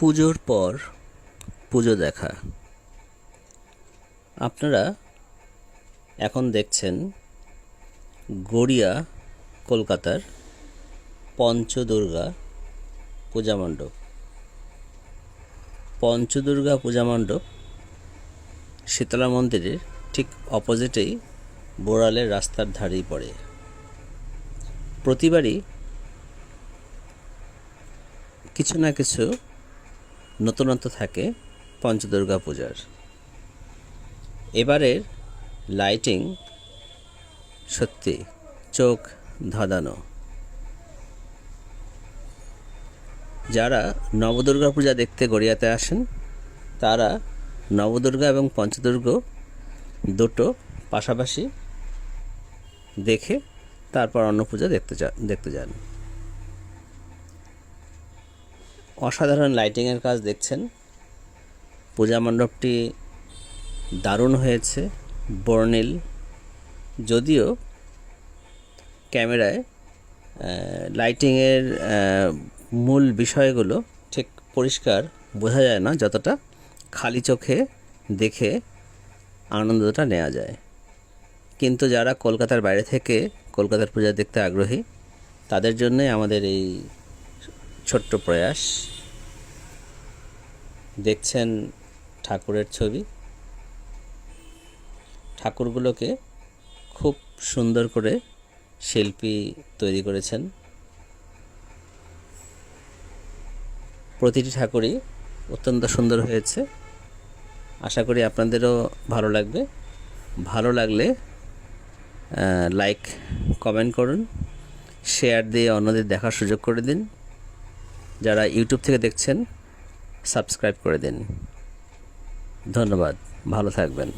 পুজোর পর পুজো দেখা। আপনারা এখন দেখছেন গড়িয়া কলকাতার পঞ্চদুর্গা পূজা মণ্ডপ। পঞ্চদুর্গা পূজা মণ্ডপ শীতলা মন্দিরের ঠিক অপোজিটেই বোড়ালের রাস্তার ধারেই পড়ে। প্রতিবারই কিছু না কিছু নতুনত্ব থাকে পঞ্চদুর্গা পূজার। এবারের লাইটিং সত্যি চোখ ধাঁধানো। যারা নবদুর্গা পূজা দেখতে গড়িয়াতে আসেন তারা নবদুর্গা এবং পঞ্চদুর্গা দুটো পাশাপাশি দেখে তারপর অন্য পূজা দেখতে যান। অসাধারণ লাইটিংয়ের কাজ দেখছেন। পূজা মণ্ডপটি দারুণ হয়েছে, বর্ণিল। যদিও ক্যামেরায় লাইটিংয়ের মূল বিষয়গুলো ঠিক পরিষ্কার বোঝা যায় না, যতটা খালি চোখে দেখে আনন্দটা নেওয়া যায়। কিন্তু যারা কলকাতার বাইরে থেকে কলকাতার পূজা দেখতে আগ্রহী তাদের জন্যই আমাদের এই ছোট্ট প্রয়াস। দেখছেন ঠাকুরের ছবি। ঠাকুরগুলোকে খুব সুন্দর করে শিল্পী তৈরি করেছেন। প্রতিটি ঠাকুরই অত্যন্ত সুন্দর হয়েছে। আশা করি আপনাদেরও ভালো লাগবে। ভালো লাগলে লাইক কমেন্ট করুন, শেয়ার দিয়ে অন্যদের দেখার সুযোগ করে দিন। যারা ইউটিউব থেকে দেখছেন সাবস্ক্রাইব করে দিন। ধন্যবাদ, ভালো থাকবেন।